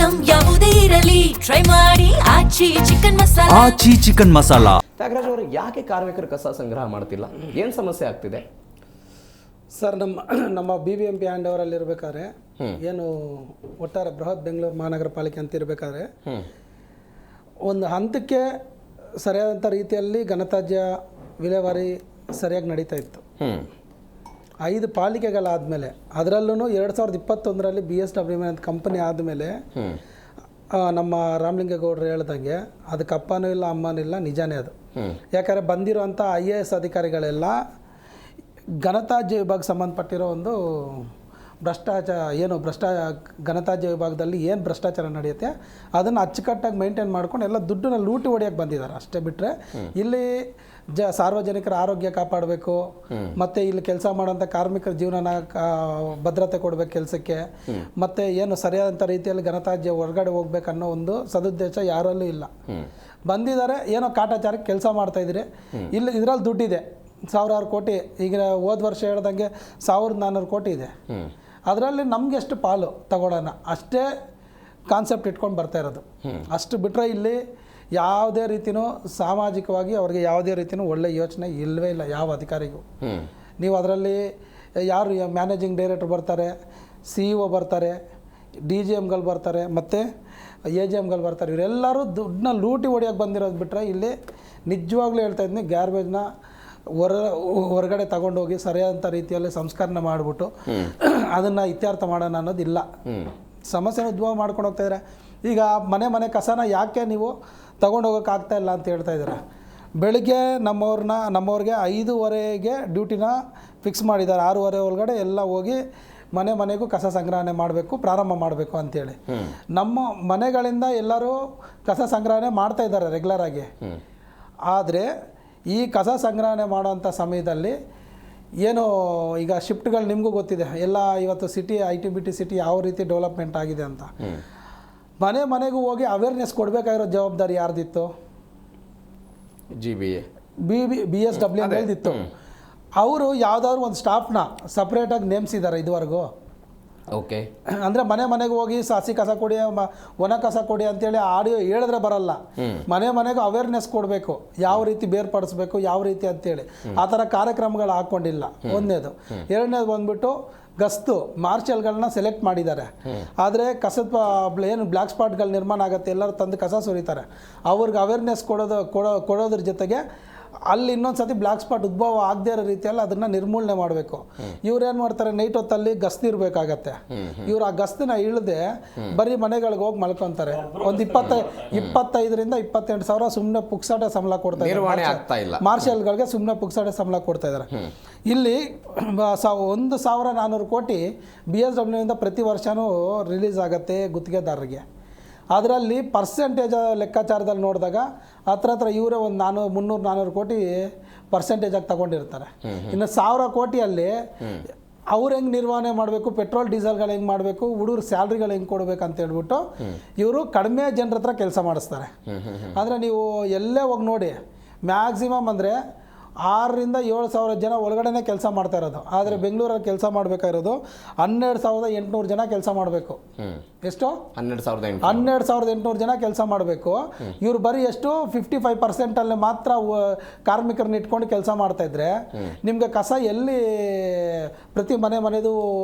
Item ಯಾವುದೇ ಇರಲಿ try ಮಾಡಿ ಆಚಿ ಚಿಕನ್ ಮಸಾಲಾ. ಆಚಿ ಚಿಕನ್ ಮಸಾಲಾ. ತ್ಯಾಗರಾಜ್ ಅವರು ಯಾಕೆ ಕಾರ್ಮಿಕರು ಕಸ ಸಂಗ್ರಹ ಮಾಡ್ತಿಲ್ಲ? ಏನು ಸಮಸ್ಯೆ ಆಗ್ತಿದೆ ಸರ್? ನಮ್ಮ BBMP ಹ್ಯಾಂಡ್ ಓವರಲ್ಲಿ ಇರಬೇಕಾದ್ರೆ ಏನು ಒಟ್ಟಾರೆ ಬೃಹತ್ ಬೆಂಗಳೂರು ಮಹಾನಗರ ಪಾಲಿಕೆ ಅಂತ ಇರಬೇಕಾದ್ರೆ ಒಂದು ಹಂತಕ್ಕೆ ಸರಿಯಾದಂಥ ರೀತಿಯಲ್ಲಿ ಘನತ್ಯಾಜ್ಯ ವಿಲೇವಾರಿ ಸರಿಯಾಗಿ ನಡೀತಾ ಇತ್ತು. 5 ಪಾಲಿಕೆಗಳಾದಮೇಲೆ ಅದರಲ್ಲೂ 2021ರಲ್ಲಿ BSW ಅಂತ ಕಂಪನಿ ಆದಮೇಲೆ ನಮ್ಮ ರಾಮಲಿಂಗೇಗೌಡರು ಹೇಳ್ದಂಗೆ ಅದಕ್ಕೆ ಅಪ್ಪನೂ ಇಲ್ಲ ಅಮ್ಮನೂ ಇಲ್ಲ, ನಿಜಾನೇ ಅದು. ಯಾಕಂದರೆ ಬಂದಿರೋಂಥ IAS ಅಧಿಕಾರಿಗಳೆಲ್ಲ ಘನತ್ಯಾಜ್ಯ ವಿಭಾಗ ಸಂಬಂಧಪಟ್ಟಿರೋ ಒಂದು ಘನತ್ಯಾಜ್ಯ ವಿಭಾಗದಲ್ಲಿ ಏನು ಭ್ರಷ್ಟಾಚಾರ ನಡೆಯುತ್ತೆ ಅದನ್ನು ಅಚ್ಚುಕಟ್ಟಾಗಿ ಮೇಂಟೈನ್ ಮಾಡ್ಕೊಂಡು ಎಲ್ಲ ದುಡ್ಡನ್ನ ಲೂಟಿ ಹೊಡೆಯೋಕ್ಕೆ ಬಂದಿದ್ದಾರೆ. ಅಷ್ಟೇ ಬಿಟ್ಟರೆ ಇಲ್ಲಿ ಸಾರ್ವಜನಿಕರ ಆರೋಗ್ಯ ಕಾಪಾಡಬೇಕು, ಮತ್ತು ಇಲ್ಲಿ ಕೆಲಸ ಮಾಡೋಂಥ ಕಾರ್ಮಿಕರ ಜೀವನನ ಭದ್ರತೆ ಕೊಡಬೇಕು ಕೆಲಸಕ್ಕೆ, ಮತ್ತು ಏನು ಸರಿಯಾದಂಥ ರೀತಿಯಲ್ಲಿ ಘನತ್ಯಾಜ್ಯ ಹೊರಗಡೆ ಹೋಗ್ಬೇಕನ್ನೋ ಒಂದು ಸದುದ್ದೇಶ ಯಾರಲ್ಲೂ ಇಲ್ಲ. ಬಂದಿದ್ದಾರೆ, ಏನೋ ಕಾಟಾಚಾರಕ್ಕೆ ಕೆಲಸ ಮಾಡ್ತಾಯಿದ್ದೀರಿ. ಇಲ್ಲಿ ಇದರಲ್ಲಿ ದುಡ್ಡಿದೆ, ಸಾವಿರಾರು ಕೋಟಿ. ಈಗ ಹೋದ ವರ್ಷ ಹೇಳ್ದಂಗೆ 1400 ಕೋಟಿ ಇದೆ. ಅದರಲ್ಲಿ ನಮ್ಗೆ ಎಷ್ಟು ಪಾಲು ತಗೊಳ್ಳೋಣ ಅಷ್ಟೇ ಕಾನ್ಸೆಪ್ಟ್ ಇಟ್ಕೊಂಡು ಬರ್ತಾ ಇರೋದು. ಅಷ್ಟು ಬಿಟ್ಟರೆ ಇಲ್ಲಿ ಯಾವುದೇ ರೀತಿಯೂ ಸಾಮಾಜಿಕವಾಗಿ ಅವ್ರಿಗೆ ಯಾವುದೇ ರೀತಿಯೂ ಒಳ್ಳೆ ಯೋಚನೆ ಇಲ್ಲವೇ ಇಲ್ಲ ಯಾವ ಅಧಿಕಾರಿಗೂ. ನೀವು ಅದರಲ್ಲಿ ಯಾರು ಮ್ಯಾನೇಜಿಂಗ್ ಡೈರೆಕ್ಟರ್ ಬರ್ತಾರೆ, CEO ಬರ್ತಾರೆ, DGMಗಳು ಬರ್ತಾರೆ, ಮತ್ತು AGMಗಳು ಬರ್ತಾರೆ. ಇವರೆಲ್ಲರೂ ದುಡ್ಡನ್ನ ಲೂಟಿ ಹೊಡಿಯೋಕ್ಕೆ ಬಂದಿರೋದು ಬಿಟ್ಟರೆ ಇಲ್ಲಿ ನಿಜವಾಗ್ಲೂ ಹೇಳ್ತಾ ಇದ್ದೀನಿ, ಗ್ಯಾರ್ಬೇಜ್ನ ಹೊರಗಡೆ ತಗೊಂಡೋಗಿ ಸರಿಯಾದಂಥ ರೀತಿಯಲ್ಲಿ ಸಂಸ್ಕರಣೆ ಮಾಡಿಬಿಟ್ಟು ಅದನ್ನು ಇತ್ಯರ್ಥ ಮಾಡೋಣ ಅನ್ನೋದಿಲ್ಲ. ಸಮಸ್ಯೆನ ಉದ್ಭವ ಮಾಡ್ಕೊಂಡು ಹೋಗ್ತಾಯಿದ್ದಾರೆ. ಈಗ ಮನೆ ಕಸನ ಯಾಕೆ ನೀವು ತಗೊಂಡೋಗೋಕೆ ಆಗ್ತಾಯಿಲ್ಲ ಅಂತ ಹೇಳ್ತಾ ಇದ್ದೀರಾ? ಬೆಳಿಗ್ಗೆ ನಮ್ಮವ್ರಿಗೆ 5:30ಗೆ ಡ್ಯೂಟಿನ ಫಿಕ್ಸ್ ಮಾಡಿದ್ದಾರೆ. 6:30 ಒಳಗಡೆ ಎಲ್ಲ ಹೋಗಿ ಮನೆಗೂ ಕಸ ಸಂಗ್ರಹಣೆ ಮಾಡಬೇಕು, ಪ್ರಾರಂಭ ಮಾಡಬೇಕು ಅಂಥೇಳಿ. ನಮ್ಮ ಮನೆಗಳಿಂದ ಎಲ್ಲರೂ ಕಸ ಸಂಗ್ರಹಣೆ ಮಾಡ್ತಾ ಇದ್ದಾರೆ ರೆಗ್ಯುಲರಾಗಿ. ಆದರೆ ಈ ಕಸ ಸಂಗ್ರಹಣೆ ಮಾಡೋಂಥ ಸಮಯದಲ್ಲಿ ಏನು ಈಗ ಶಿಫ್ಟ್ಗಳು ನಿಮಗೂ ಗೊತ್ತಿದೆ ಎಲ್ಲ. ಇವತ್ತು ಸಿಟಿ IT-BT ಸಿಟಿ ಯಾವ ರೀತಿ ಡೆವಲಪ್ಮೆಂಟ್ ಆಗಿದೆ ಅಂತ. ಮನೆಗೂ ಹೋಗಿ ಅವೇರ್ನೆಸ್ ಕೊಡಬೇಕಾಗಿರೋ ಜವಾಬ್ದಾರಿ ಯಾರ್ದಿತ್ತು? BSW ಹೇಳ್ದಿತ್ತು. ಅವರು ಯಾವುದಾದ್ರು ಒಂದು ಸ್ಟಾಫ್ನ ಸಪ್ರೇಟಾಗಿ ನೇಮಿಸಿದ್ದಾರೆ ಇದುವರೆಗೂ. ಓಕೆ, ಅಂದರೆ ಮನೆಗೂ ಹೋಗಿ ಹಸಿ ಕಸ ಕೊಡಿ, ಒಣ ಕಸ ಕೊಡಿ ಅಂತೇಳಿ ಆಡಿಯೋ ಹೇಳಿದ್ರೆ ಬರಲ್ಲ. ಮನೆಗೂ ಅವೇರ್ನೆಸ್ ಕೊಡಬೇಕು, ಯಾವ ರೀತಿ ಬೇರ್ಪಡಿಸ್ಬೇಕು, ಯಾವ ರೀತಿ ಅಂತೇಳಿ. ಆ ಥರ ಕಾರ್ಯಕ್ರಮಗಳು ಹಾಕ್ಕೊಂಡಿಲ್ಲ. ಒಂದನೇದು. ಎರಡನೇದು ಬಂದ್ಬಿಟ್ಟು ಗಸ್ತು ಮಾರ್ಷಲ್ಗಳನ್ನ ಸೆಲೆಕ್ಟ್ ಮಾಡಿದ್ದಾರೆ. ಆದರೆ ಕಸದ ಏನು ಬ್ಲ್ಯಾಕ್ ಸ್ಪಾಟ್ಗಳು ನಿರ್ಮಾಣ ಆಗುತ್ತೆ, ಎಲ್ಲರೂ ತಂದು ಕಸ ಸುರಿತಾರೆ. ಅವ್ರಿಗೆ ಅವೇರ್ನೆಸ್ ಕೊಡೋದ್ರ ಜೊತೆಗೆ ಅಲ್ಲಿ ಇನ್ನೊಂದು ಸತಿ ಬ್ಲ್ಯಾಕ್ ಸ್ಪಾಟ್ ಉದ್ಭವ ಆಗದೇ ಇರೋ ರೀತಿಯಲ್ಲಿ ಅದನ್ನು ನಿರ್ಮೂಲನೆ ಮಾಡಬೇಕು. ಇವ್ರೇನು ಮಾಡ್ತಾರೆ, ನೈಟ್ ಹೊತ್ತಲ್ಲಿ ಗಸ್ತು ಇರಬೇಕಾಗತ್ತೆ. ಇವ್ರು ಆ ಗಸ್ತನ್ನ ಇಳಿದೆ ಬರೀ ಮನೆಗಳಿಗೆ ಹೋಗಿ ಮಲ್ಕೊತಾರೆ. ಒಂದು 25,000ರಿಂದ 28,000 ಸಾವಿರ ಸುಮ್ಮನೆ ಪುಕ್ಸಾಟೆ ಸಂಬಳ ಕೊಡ್ತಾ ಇದ್ದಾರೆ. ಮಾರ್ಷಲ್ಗಳಿಗೆ ಸುಮ್ಮನೆ ಪುಕ್ಸಾಟೆ ಸಂಬಳ ಕೊಡ್ತಾ ಇದ್ದಾರೆ. ಇಲ್ಲಿ 1,400 ಕೋಟಿ BSWನಿಂದ ಪ್ರತಿ ವರ್ಷವೂ ರಿಲೀಸ್ ಆಗುತ್ತೆ ಗುತ್ತಿಗೆದಾರರಿಗೆ. ಅದರಲ್ಲಿ ಪರ್ಸೆಂಟೇಜ್ ಲೆಕ್ಕಾಚಾರದಲ್ಲಿ ನೋಡಿದಾಗ ಹತ್ರ ಇವರೇ ಒಂದು 300-400 ಕೋಟಿ ಪರ್ಸೆಂಟೇಜಾಗಿ ತಗೊಂಡಿರ್ತಾರೆ. ಇನ್ನು 1,000 ಕೋಟಿಯಲ್ಲಿ ಅವ್ರು ಹೆಂಗೆ ನಿರ್ವಹಣೆ ಮಾಡಬೇಕು, ಪೆಟ್ರೋಲ್ ಡೀಸೆಲ್ಗಳು ಹೆಂಗೆ ಮಾಡಬೇಕು, ಹುಡುಗರು ಸ್ಯಾಲ್ರಿಗಳು ಹೆಂಗೆ ಕೊಡಬೇಕು ಅಂತ ಹೇಳ್ಬಿಟ್ಟು ಇವರು ಕಡಿಮೆ ಜನರ ಹತ್ರ ಕೆಲಸ ಮಾಡಿಸ್ತಾರೆ. ಅಂದರೆ ನೀವು ಎಲ್ಲೇ ಹೋಗಿ ನೋಡಿ, ಮ್ಯಾಕ್ಸಿಮಮ್ ಅಂದರೆ 6,000 ರಿಂದ 7,000 ಜನ ಒಳಗಡೆ ಕೆಲಸ ಮಾಡ್ತಾ ಇರೋದು. ಆದರೆ ಬೆಂಗಳೂರಲ್ಲಿ ಕೆಲಸ ಮಾಡಬೇಕಾಗಿರೋದು 12,800 ಜನ ಕೆಲಸ ಮಾಡಬೇಕು. ಎಷ್ಟು? 12,800 ಜನ ಕೆಲಸ ಮಾಡಬೇಕು. ಇವ್ರು ಬರೀ ಎಷ್ಟು 55% ಮಾತ್ರ ಕಾರ್ಮಿಕರನ್ನ ಇಟ್ಕೊಂಡು ಕೆಲಸ ಮಾಡ್ತಾಯಿದ್ರೆ ನಿಮಗೆ ಕಸ ಎಲ್ಲಿ ಪ್ರತಿ ಮನೆದು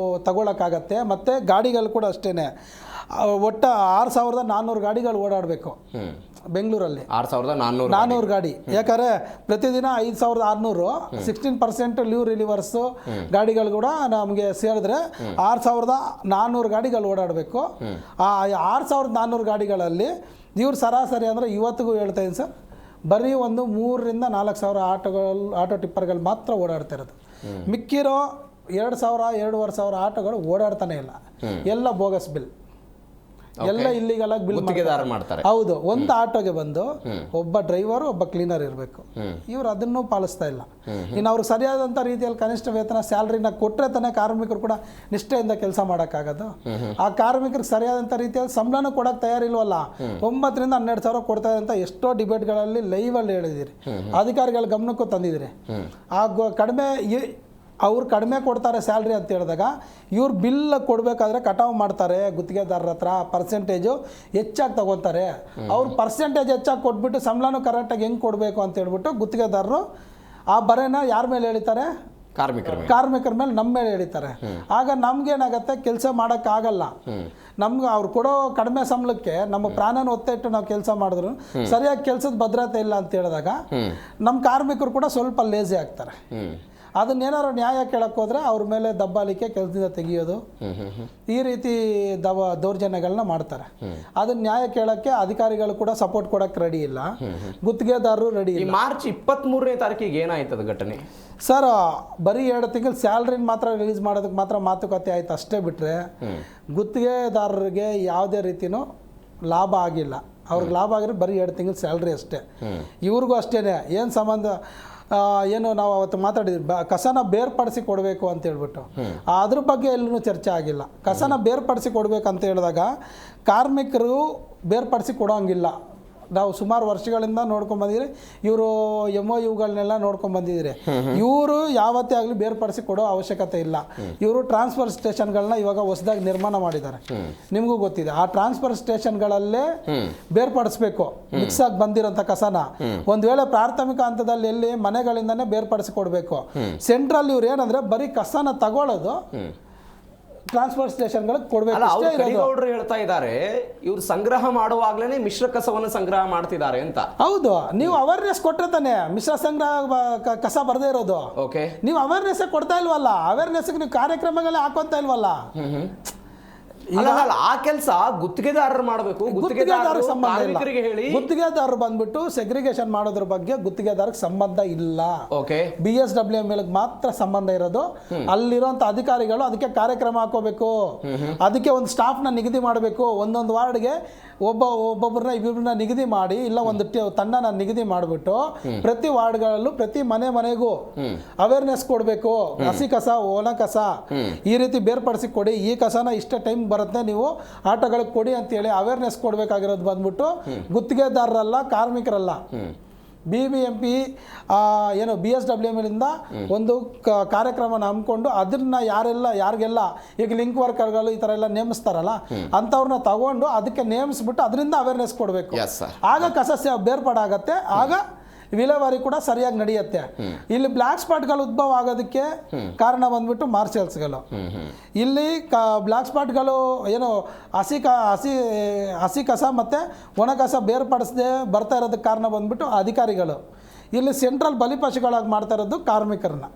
ತಗೊಳಕ್ಕಾಗತ್ತೆ? ಮತ್ತು ಗಾಡಿಗಳು ಕೂಡ ಅಷ್ಟೇ. ಒಟ್ಟು 6,400 ಗಾಡಿಗಳು ಓಡಾಡಬೇಕು ಬೆಂಗಳೂರಲ್ಲಿ. 6,400 ಗಾಡಿ. ಯಾಕಂದರೆ ಪ್ರತಿದಿನ 5,600 16% ಲೀವ್ ರಿಲೀವರ್ಸು ಗಾಡಿಗಳು ಕೂಡ ನಮಗೆ ಸೇರಿದ್ರೆ 6,400 ಗಾಡಿಗಳು ಓಡಾಡಬೇಕು. ಆ 6,400 ಗಾಡಿಗಳಲ್ಲಿ ಇವ್ರು ಸರಾಸರಿ ಅಂದರೆ ಇವತ್ತಿಗೂ ಹೇಳ್ತಾ ಇದ್ದೀನಿ ಸರ್, ಬರೀ ಒಂದು 3,000ರಿಂದ 4,000 ಆಟೋ ಟಿಪ್ಪರ್ಗಳು ಮಾತ್ರ ಓಡಾಡ್ತಾ ಇರೋದು. ಮಿಕ್ಕಿರೋ 2,000-2,500 ಆಟೋಗಳು ಓಡಾಡ್ತಾನೆ ಇಲ್ಲ. ಎಲ್ಲ ಬೋಗಸ್ ಬಿಲ್, ಎಲ್ಲ ಇಲ್ಲಿಗಲ್ ಆಗಿ ಬಿಲ್ ಮಾಡ್ತಾರೆ. ಹೌದು. ಒಂದು ಆಟೋಗೆ ಬಂದು ಒಬ್ಬ ಡ್ರೈವರು, ಒಬ್ಬ ಕ್ಲೀನರ್ ಇರಬೇಕು. ಇವರು ಅದನ್ನು ಪಾಲಿಸ್ತಾ ಇಲ್ಲ. ಇನ್ನು ಅವ್ರಿಗೆ ಸರಿಯಾದಂಥ ರೀತಿಯಲ್ಲಿ ಕನಿಷ್ಠ ವೇತನ ಸ್ಯಾಲ್ರಿನ ಕೊಟ್ಟರೆ ತಾನೇ ಕಾರ್ಮಿಕರು ಕೂಡ ನಿಷ್ಠೆಯಿಂದ ಕೆಲಸ ಮಾಡೋಕ್ಕಾಗೋದು. ಆ ಕಾರ್ಮಿಕರಿಗೆ ಸರಿಯಾದಂಥ ರೀತಿಯಲ್ಲಿ ಸಂಬಳನೂ ಕೊಡೋಕೆ ತಯಾರಿಲ್ವಲ್ಲ. 9,000ರಿಂದ 12,000 ಕೊಡ್ತಾ ಇದೆ ಅಂತ ಎಷ್ಟೋ ಡಿಬೇಟ್ಗಳಲ್ಲಿ ಲೈವಲ್ಲಿ ಹೇಳಿದಿರಿ, ಅಧಿಕಾರಿಗಳ ಗಮನಕ್ಕೂ ತಂದಿದ್ದೀರಿ. ಆ ಕಡಿಮೆ ಅವ್ರು ಕಡಿಮೆ ಕೊಡ್ತಾರೆ ಸ್ಯಾಲ್ರಿ ಅಂತ ಹೇಳಿದಾಗ ಇವ್ರು ಬಿಲ್ ಕೊಡಬೇಕಾದ್ರೆ ಕಟಾವು ಮಾಡ್ತಾರೆ ಗುತ್ತಿಗೆದಾರರ ಹತ್ರ, ಪರ್ಸೆಂಟೇಜು ಹೆಚ್ಚಾಗಿ ತಗೊತಾರೆ. ಅವ್ರು ಪರ್ಸೆಂಟೇಜ್ ಹೆಚ್ಚಾಗಿ ಕೊಟ್ಬಿಟ್ಟು ಸಂಬಳನೂ ಕರೆಕ್ಟಾಗಿ ಹೆಂಗೆ ಕೊಡಬೇಕು ಅಂತ ಹೇಳ್ಬಿಟ್ಟು ಗುತ್ತಿಗೆದಾರರು ಆ ಬರೆನ ಯಾರ ಮೇಲೆ ಎಳಿತಾರೆ? ಕಾರ್ಮಿಕರ ಮೇಲೆ ನಮ್ಮ ಮೇಲೆ ಎಳಿತಾರೆ. ಆಗ ನಮ್ಗೇನಾಗತ್ತೆ, ಕೆಲಸ ಮಾಡೋಕ್ಕಾಗಲ್ಲ. ನಮ್ಗೆ ಅವ್ರು ಕೊಡೋ ಕಡಿಮೆ ಸಂಬಳಕ್ಕೆ ನಮ್ಮ ಪ್ರಾಣನ ಒತ್ತಿಟ್ಟು ನಾವು ಕೆಲಸ ಮಾಡಿದ್ರು ಸರಿಯಾಗಿ ಕೆಲಸದ ಭದ್ರತೆ ಇಲ್ಲ ಅಂತ ಹೇಳಿದಾಗ ನಮ್ಮ ಕಾರ್ಮಿಕರು ಕೂಡ ಸ್ವಲ್ಪ ಲೇಜಿ ಆಗ್ತಾರೆ. ಅದನ್ನೇನಾದ್ರು ನ್ಯಾಯ ಕೇಳಕ್ಕೆ ಹೋದ್ರೆ ಅವ್ರ ಮೇಲೆ ದಬ್ಬಾಲಿಕೆ, ಕೆಲಸದಿಂದ ತೆಗಿಯೋದು, ಈ ರೀತಿ ದೌರ್ಜನ್ಯಗಳನ್ನ ಮಾಡ್ತಾರೆ. ಅದನ್ನ ನ್ಯಾಯ ಕೇಳಕ್ಕೆ ಅಧಿಕಾರಿಗಳು ಕೂಡ ಸಪೋರ್ಟ್ ಕೊಡಕ್ಕೆ ರೆಡಿ ಇಲ್ಲ, ಗುತ್ತಿಗೆದಾರರು ರೆಡಿ ಇಲ್ಲ. ಮಾರ್ಚ್ 23ನೇ ತಾರೀಕಿಗೆ ಏನಾಯ್ತದ ಘಟನೆ ಸರ್? ಬರೀ 2 ತಿಂಗಳು ಸ್ಯಾಲ್ರಿನ ಮಾತ್ರ ರಿಲೀಸ್ ಮಾಡೋದಕ್ಕೆ ಮಾತ್ರ ಮಾತುಕತೆ ಆಯ್ತು ಅಷ್ಟೇ ಬಿಟ್ರೆ ಗುತ್ತಿಗೆದಾರರಿಗೆ ಯಾವುದೇ ರೀತಿನೂ ಲಾಭ ಆಗಿಲ್ಲ. ಅವ್ರಿಗೆ ಲಾಭ ಆಗಿರೋ ಬರೀ 2 ತಿಂಗಳು ಸ್ಯಾಲ್ರಿ ಅಷ್ಟೇ. ಇವ್ರಿಗೂ ಅಷ್ಟೇ ಏನು ಸಂಬಂಧ, ಏನು ನಾವು ಅವತ್ತು ಮಾತಾಡಿದ್ವಿ, ಕಸನ ಬೇರ್ಪಡಿಸಿ ಕೊಡಬೇಕು ಅಂತ ಹೇಳ್ಬಿಟ್ಟು ಅದ್ರ ಬಗ್ಗೆ ಎಲ್ಲೂ ಚರ್ಚೆ ಆಗಿಲ್ಲ. ಕಸನ ಬೇರ್ಪಡಿಸಿ ಕೊಡಬೇಕಂತ ಹೇಳಿದಾಗ ಕಾರ್ಮಿಕರು ಬೇರ್ಪಡಿಸಿ ಕೊಡೋಂಗಿಲ್ಲ. ನಾವು ಸುಮಾರು ವರ್ಷಗಳಿಂದ ನೋಡ್ಕೊಂಡ್ಬಂದಿದ್ರಿ, ಇವರು MOUಗಳನ್ನೆಲ್ಲ ನೋಡ್ಕೊಂಡ್ಬಂದಿದ್ದೀರಿ. ಇವರು ಯಾವತ್ತೇ ಆಗಲಿ ಬೇರ್ಪಡಿಸಿ ಕೊಡೋ ಅವಶ್ಯಕತೆ ಇಲ್ಲ. ಇವರು ಟ್ರಾನ್ಸ್ಫರ್ ಸ್ಟೇಷನ್ಗಳನ್ನ ಇವಾಗ ಹೊಸದಾಗಿ ನಿರ್ಮಾಣ ಮಾಡಿದ್ದಾರೆ, ನಿಮಗೂ ಗೊತ್ತಿದೆ. ಆ ಟ್ರಾನ್ಸ್ಫರ್ ಸ್ಟೇಷನ್ಗಳಲ್ಲೇ ಬೇರ್ಪಡಿಸ್ಬೇಕು ಮಿಕ್ಸ್ ಆಗಿ ಬಂದಿರೋಂಥ ಕಸನ. ಒಂದು ವೇಳೆ ಪ್ರಾಥಮಿಕ ಹಂತದಲ್ಲಿ ಎಲ್ಲಿ ಮನೆಗಳಿಂದನೇ ಬೇರ್ಪಡಿಸಿ ಕೊಡಬೇಕು. ಸೆಂಟ್ರಲ್ ಇವ್ರು ಏನಂದ್ರೆ ಬರೀ ಕಸನ ತಗೊಳ್ಳೋದು, ಟ್ರಾನ್ಸ್ಫರ್ ಸ್ಟೇಷನ್ಗಳಿಗೆ ಕೊಡಬೇಕು. ಹೇಳ್ತಾ ಇದ್ದಾರೆ ಇವ್ರು ಸಂಗ್ರಹ ಮಾಡುವಾಗ್ಲೇನೆ ಮಿಶ್ರ ಕಸವನ್ನು ಸಂಗ್ರಹ ಮಾಡ್ತಿದ್ದಾರೆ ಅಂತ. ಹೌದು, ನೀವು ಅವೇರ್ನೆಸ್ ಕೊಟ್ಟರೆ ತಾನೆ ಮಿಶ್ರ ಸಂಗ್ರಹ ಕಸ ಬರದೇ ಇರೋದು. ಓಕೆ, ನೀವು ಅವೇರ್ನೆಸ್ ಕೊಡ್ತಾ ಇಲ್ವಲ್ಲ, ಅವೇರ್ನೆಸ್ ನೀವು ಕಾರ್ಯಕ್ರಮಗಳೇ ಹಾಕೊಂತ ಇಲ್ವಲ್ಲ. ಆ ಕೆಲಸ ಗುತ್ತಿಗೆದಾರರು ಮಾಡಬೇಕು. ಗುತ್ತಿಗೆದಾರರಿಗೆ ಸಂಬಂಧ ಇಲ್ಲ. ಹೇಳಿ ಗುತ್ತಿಗೆದಾರರು ಬಂದ್ಬಿಟ್ಟು ಸೆಗ್ರಿಗೇಷನ್ ಮಾಡೋದ್ರ ಬಗ್ಗೆ ಗುತ್ತಿಗೆದಾರಕ್ಕೆ ಸಂಬಂಧ ಇಲ್ಲ. ಓಕೆ, BSWM ಮಾತ್ರ ಸಂಬಂಧ ಇರೋದು. ಅಲ್ಲಿರುವಂತ ಅಧಿಕಾರಿಗಳು ಅದಕ್ಕೆ ಕಾರ್ಯಕ್ರಮ ಹಾಕೋಬೇಕು, ಅದಕ್ಕೆ ಒಂದು ಸ್ಟಾಫ್ ನ ನಿಗದಿ ಮಾಡಬೇಕು. ಒಂದೊಂದು ವಾರ್ಡ್ಗೆ ಒಬ್ಬೊಬ್ಬರನ್ನ ಇಬ್ಬರನ್ನ ನಿಗದಿ ಮಾಡಿ, ಇಲ್ಲ ಒಂದು ತಂಡನ ನಿಗದಿ ಮಾಡಿಬಿಟ್ಟು ಪ್ರತಿ ವಾರ್ಡ್ಗಳಲ್ಲೂ ಪ್ರತಿ ಮನೆಗೂ ಅವೇರ್ನೆಸ್ ಕೊಡಬೇಕು. ಹಸಿ ಕಸ, ಒಣ ಕಸ ಈ ರೀತಿ ಬೇರ್ಪಡಿಸಿ ಕೊಡಿ, ಈ ಕಸನ ಇಷ್ಟೇ ಟೈಮ್ ಬರುತ್ತೆ ನೀವು ಆಟೋಗಳಿಗೆ ಕೊಡಿ ಅಂತೇಳಿ ಅವೇರ್ನೆಸ್ ಕೊಡಬೇಕಾಗಿರೋದು ಬಂದ್ಬಿಟ್ಟು ಗುತ್ತಿಗೆದಾರರಲ್ಲ, ಕಾರ್ಮಿಕರಲ್ಲ. BBMP ಏನು BSWM ಒಂದು ಕಾರ್ಯಕ್ರಮನ ಹಮ್ಮಿಕೊಂಡು ಅದನ್ನ ಯಾರಿಗೆಲ್ಲ ಈಗ ಲಿಂಕ್ ವರ್ಕರ್ಗಳು ಈ ಥರ ಎಲ್ಲ ನೇಮಿಸ್ತಾರಲ್ಲ ಅಂಥವ್ರನ್ನ ತಗೊಂಡು ಅದಕ್ಕೆ ನೇಮಿಸ್ಬಿಟ್ಟು ಅದರಿಂದ ಅವೇರ್ನೆಸ್ ಕೊಡಬೇಕು. ಆಗ ಕಸ ಬೇರ್ಪಡಾಗತ್ತೆ, ಆಗ ವಿಲೇವಾರಿ ಕೂಡ ಸರಿಯಾಗಿ ನಡೆಯುತ್ತೆ. ಇಲ್ಲಿ ಬ್ಲ್ಯಾಕ್ ಸ್ಪಾಟ್ಗಳು ಉದ್ಭವ ಆಗೋದಕ್ಕೆ ಕಾರಣ ಬಂದ್ಬಿಟ್ಟು ಮಾರ್ಷಲ್ಸ್ಗಳು. ಇಲ್ಲಿ ಬ್ಲ್ಯಾಕ್ ಸ್ಪಾಟ್ಗಳು ಏನು ಹಸಿ ಕಸ ಮತ್ತು ಒಣ ಕಸ ಬೇರ್ಪಡಿಸದೆ ಬರ್ತಾ ಇರೋದಕ್ಕೆ ಕಾರಣ ಬಂದ್ಬಿಟ್ಟು ಅಧಿಕಾರಿಗಳು. ಇಲ್ಲಿ ಸೆಂಟ್ರಲ್ ಬಲಿಪಶುಗಳಾಗಿ ಮಾಡ್ತಾ ಇರೋದು ಕಾರ್ಮಿಕರನ್ನ.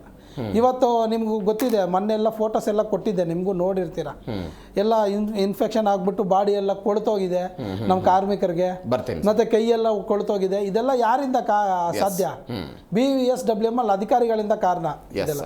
ಇವತ್ತು ನಿಮ್ಗೂ ಗೊತ್ತಿದೆ, ಮೊನ್ನೆಲ್ಲ ಫೋಟೋಸ್ ಎಲ್ಲ ಕೊಟ್ಟಿದ್ದೆ, ನಿಮಗೂ ನೋಡಿರ್ತೀರ. ಎಲ್ಲ ಇನ್ಫೆಕ್ಷನ್ ಆಗ್ಬಿಟ್ಟು ಬಾಡಿ ಎಲ್ಲ ಕೊಳ್ತೋಗಿದೆ ನಮ್ಮ ಕಾರ್ಮಿಕರಿಗೆ, ಮತ್ತೆ ಕೈಯೆಲ್ಲ ಕೊಳ್ತೋಗಿದೆ. ಇದೆಲ್ಲ ಯಾರಿಂದ ಸಾಧ್ಯ? BSWM ಅಧಿಕಾರಿಗಳಿಂದ ಕಾರಣ ಇದೆಲ್ಲ.